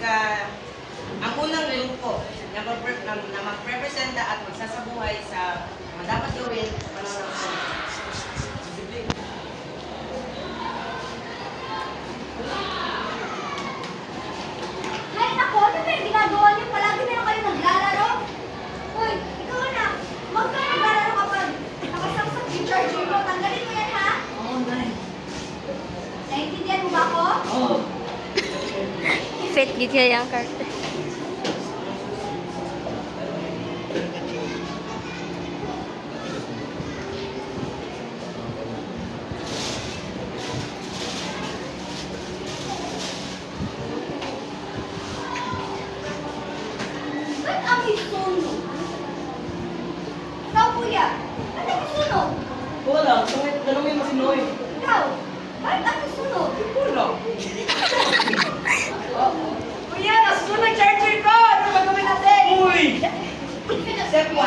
ang unang grupo na magrepresenta at magsasabuhay sa mga dapat gawin sa panahon ng sunog. Hay nako, ano ba yung ginagawa niyo? Palagi meron kayo naglalaro. Hoy, ikaw na. Huwag ka naglalaro kapag nakasamsak yung charger mo. Tanggalin mo yan, ha? Oo, Nay. Naiintindihan mo ba ako? Oo. Fit gitu ya yang kartu. Ba't amoy sunog? Ikaw, kuya. Ba't amoy sunog? Wala, tanongin mo si Noy. Ikaw, ba't amoy sunog? Wala. Kuya, nasusunod ang charger ko! Ano gagawin natin? Uy! Step 1.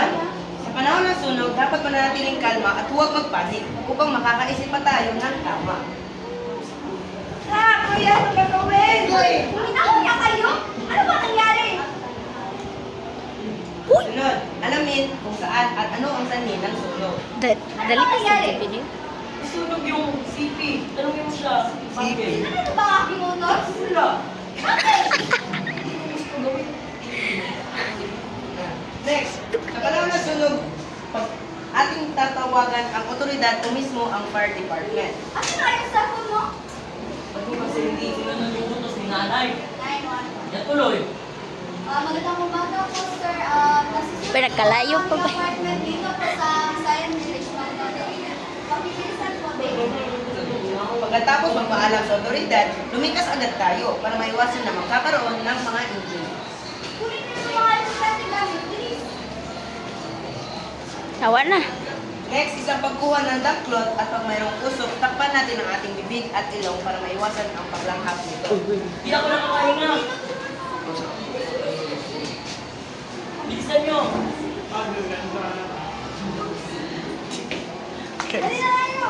Sa panahon ng sunog, dapat mananatiling kalma at huwag magpanik upang makakaisip pa tayo ng tama. Kuya, ano gagawin? Uy! Inahuya kayo? Ano ba nangyari? Sunod, alamin kung saan at ano ang sanhi ng sunog. Dali kasi sa video. Sunog yung CP. Tanongin mo siya. CP? Ano ba ang aking motor? Wala. Next, sa panahon ng sunog, ating tatawagan ang otoridad o mismo ang fire department. Ano na yung cellphone mo? Pag kasi hindi sila nanubutos ni nanay. 911. Yan tuloy. Magandang umaga po, sir. Nasusunod Pinagkalayo po pa ang ba? apartment dito po sa Sayan Village, Mandalay. Pagpipilisan po, baby. Pagkatapos magpaalam sa otoridad, lumikas agad tayo para maiwasan na magkakaroon ng mga injury. Kunin niyo yung mga importante gamit, please. Tawa na. Next is ang pagkuha ng duck cloth at pag mayroong usok, takpan natin ang ating bibig at ilong para maiwasan ang paglanghap nito. Hindi ako nakakahinga. Bilisan nyo. Dali na tayo.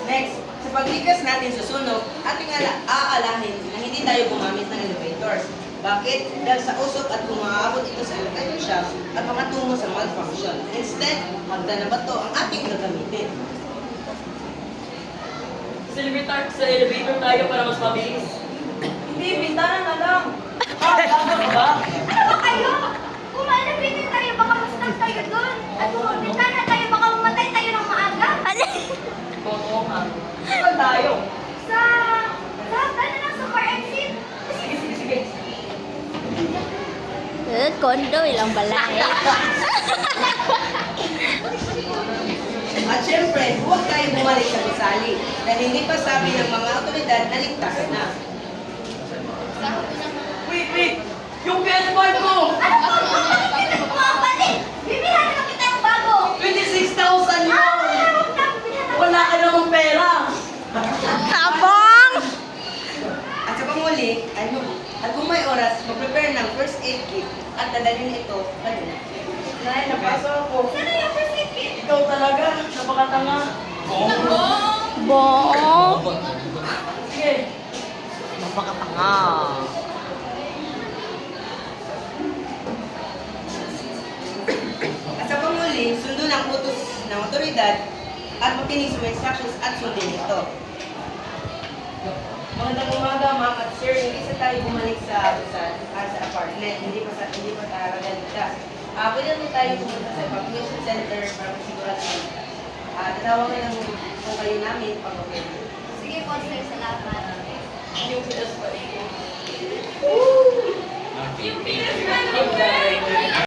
Next, sa paglikas natin sa sunog, ating aalahin na hindi tayo gumamit ng elevators. Bakit? Dahil sa usok at kumaabot ito sa elevator shaft at pangatungo sa malfunction. Instead, magda na bato ang ating gagamitin. Sa elevator tayo para mas mabilis. Hindi, bintana na lang. Tama ba? Ano ba kayo? Kung ma-elevator tayo, baka ma-stuck tayo doon. At kung magbintana tayo, baka mamatay tayo ng maaga. Oo nga. Saan tayo? Sa... Ano lang, sa car exit. Sige, sige, sige. Kondo ilang balay. At syempre, huwag tayo bumalik sa gusali dahil hindi pa sabi ng mga otoridad na ligtas na. Wait! Yung PS5 ko! Ano po? Bakit hindi mo bumabalik? Bibihan na kita ng bago. 26,000 yun! Huwag na. Wala ka namang pera! Tabang! At sa panguli, at kung may oras, mag-prepare ng first aid kit at dadalhin ito kanina. Nay, napasok ako. Sana yung first aid kit? Ikaw talaga, napakatanga. Bo. Sige. Napakatanga. At sa panguli, sundin ang utos ng otoridad at makinig sa mga instructions at sundin ito. Magandang umaga, ma'am at sir. Hindi sa tayo bumalik sa apartment. Hindi pa talaga ligtas. Pwede naman tayo pumunta sa evacuation center para masigurado. Tatawagan lang po kayo namin pag okay. Sige po, sir. Salamat. Yung PS5 ko. Woo! Yung PS5 ko.